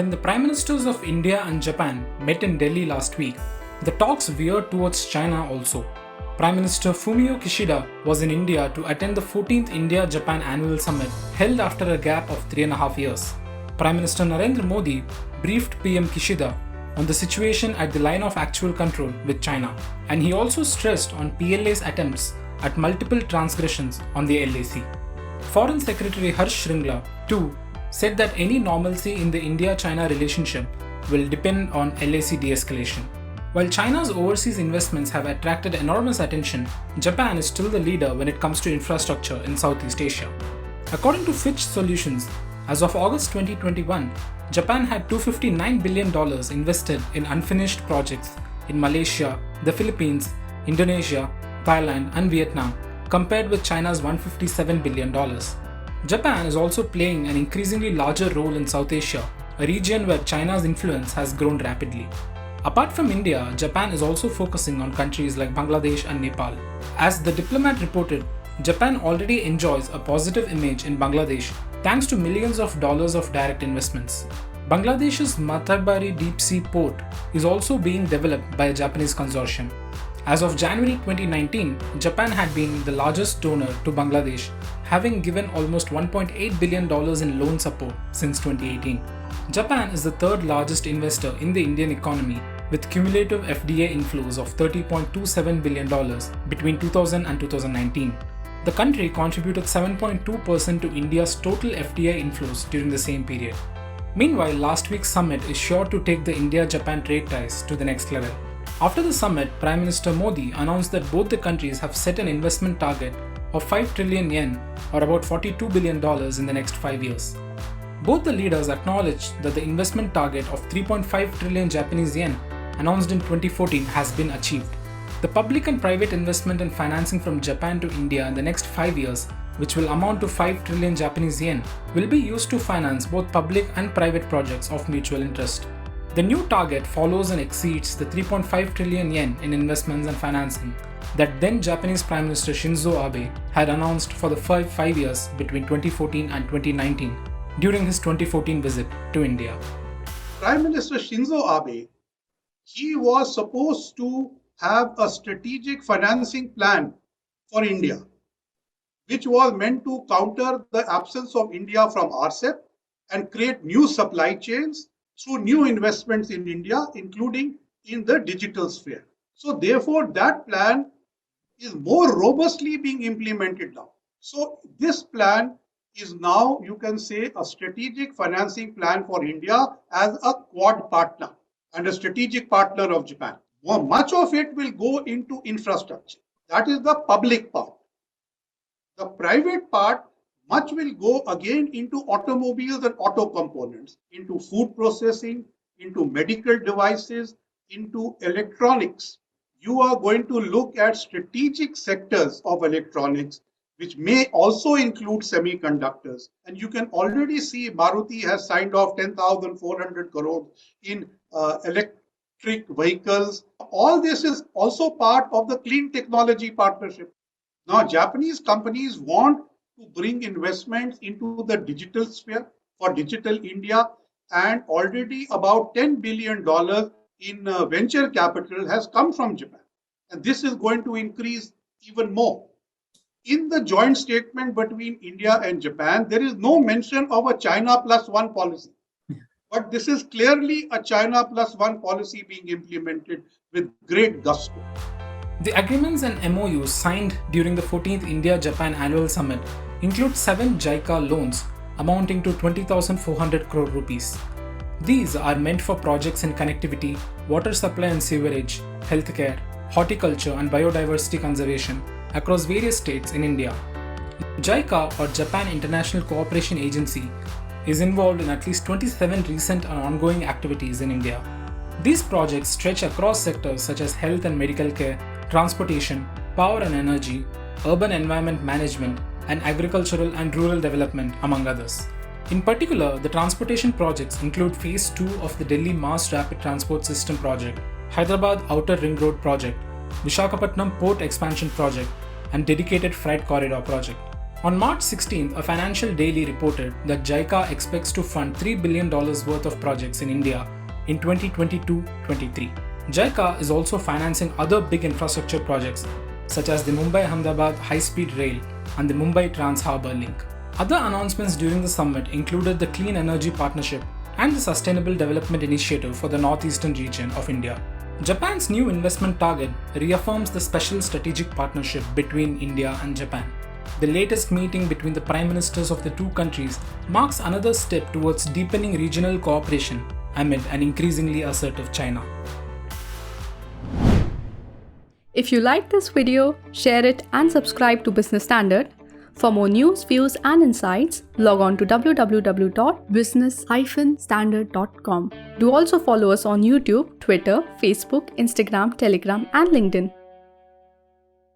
When the Prime Ministers of India and Japan met in Delhi last week, the talks veered towards China also. Prime Minister Fumio Kishida was in India to attend the 14th India-Japan Annual Summit held after a gap of 3.5 years. Prime Minister Narendra Modi briefed PM Kishida on the situation at the line of actual control with China, and he also stressed on PLA's attempts at multiple transgressions on the LAC. Foreign Secretary Harsh Shringla, too, said that any normalcy in the India-China relationship will depend on LAC de-escalation. While China's overseas investments have attracted enormous attention, Japan is still the leader when it comes to infrastructure in Southeast Asia. According to Fitch Solutions, as of August 2021, Japan had $259 billion invested in unfinished projects in Malaysia, the Philippines, Indonesia, Thailand, and Vietnam, compared with China's $157 billion. Japan is also playing an increasingly larger role in South Asia, a region where China's influence has grown rapidly. Apart from India, Japan is also focusing on countries like Bangladesh and Nepal. As the Diplomat reported, Japan already enjoys a positive image in Bangladesh thanks to millions of dollars of direct investments. Bangladesh's Mathabari deep sea port is also being developed by a Japanese consortium. As of January 2019, Japan had been the largest donor to Bangladesh, having given almost $1.8 billion in loan support since 2018. Japan is the third largest investor in the Indian economy, with cumulative FDI inflows of $30.27 billion between 2000 and 2019. The country contributed 7.2% to India's total FDI inflows during the same period. Meanwhile, last week's summit is sure to take the India-Japan trade ties to the next level. After the summit, Prime Minister Modi announced that both the countries have set an investment target of 5 trillion yen, or about $42 billion in the next 5 years. Both the leaders acknowledged that the investment target of 3.5 trillion Japanese yen announced in 2014 has been achieved. The public and private investment and financing from Japan to India in the next 5 years, which will amount to 5 trillion Japanese yen, will be used to finance both public and private projects of mutual interest. The new target follows and exceeds the 3.5 trillion yen in investments and financing that then Japanese Prime Minister Shinzo Abe had announced for the 5 years between 2014 and 2019 during his 2014 visit to India. Prime Minister Shinzo Abe, he was supposed to have a strategic financing plan for India, which was meant to counter the absence of India from RCEP and create new supply chains through new investments in India, including in the digital sphere. So therefore, that plan is more robustly being implemented now. So this plan is now, you can say, a strategic financing plan for India as a quad partner and a strategic partner of Japan. Well, much of it will go into infrastructure. That is the public part. The private part, much will go again into automobiles and auto components, into food processing, into medical devices, into electronics. You are going to look at strategic sectors of electronics, which may also include semiconductors. And you can already see Maruti has signed off 10,400 crores in electric vehicles. All this is also part of the clean technology partnership. Now, Japanese companies want to bring investments into the digital sphere for Digital India, and already about $10 billion in venture capital has come from Japan. And this is going to increase even more. In the joint statement between India and Japan, there is no mention of a China plus one policy. But this is clearly a China plus one policy being implemented with great gusto. The agreements and MOUs signed during the 14th India-Japan Annual Summit include 7 JICA loans amounting to 20,400 crore rupees. These are meant for projects in connectivity, water supply and sewerage, healthcare, horticulture and biodiversity conservation across various states in India. JICA, or Japan International Cooperation Agency, is involved in at least 27 recent and ongoing activities in India. These projects stretch across sectors such as health and medical care, transportation, power and energy, urban environment management, and agricultural and rural development, among others. In particular, the transportation projects include Phase 2 of the Delhi Mass Rapid Transport System project, Hyderabad Outer Ring Road project, Visakhapatnam Port Expansion project, and Dedicated Freight Corridor project. On March 16th, a financial daily reported that JICA expects to fund $3 billion worth of projects in India in 2022-23. JICA is also financing other big infrastructure projects such as the Mumbai-Ahmedabad high-speed rail and the Mumbai Trans-Harbour Link. Other announcements during the summit included the Clean Energy Partnership and the Sustainable Development Initiative for the northeastern region of India. Japan's new investment target reaffirms the special strategic partnership between India and Japan. The latest meeting between the Prime Ministers of the two countries marks another step towards deepening regional cooperation amid an increasingly assertive China. If you like this video, share it and subscribe to Business Standard. For more news, views and insights, log on to www.business-standard.com. Do also follow us on YouTube, Twitter, Facebook, Instagram, Telegram and LinkedIn.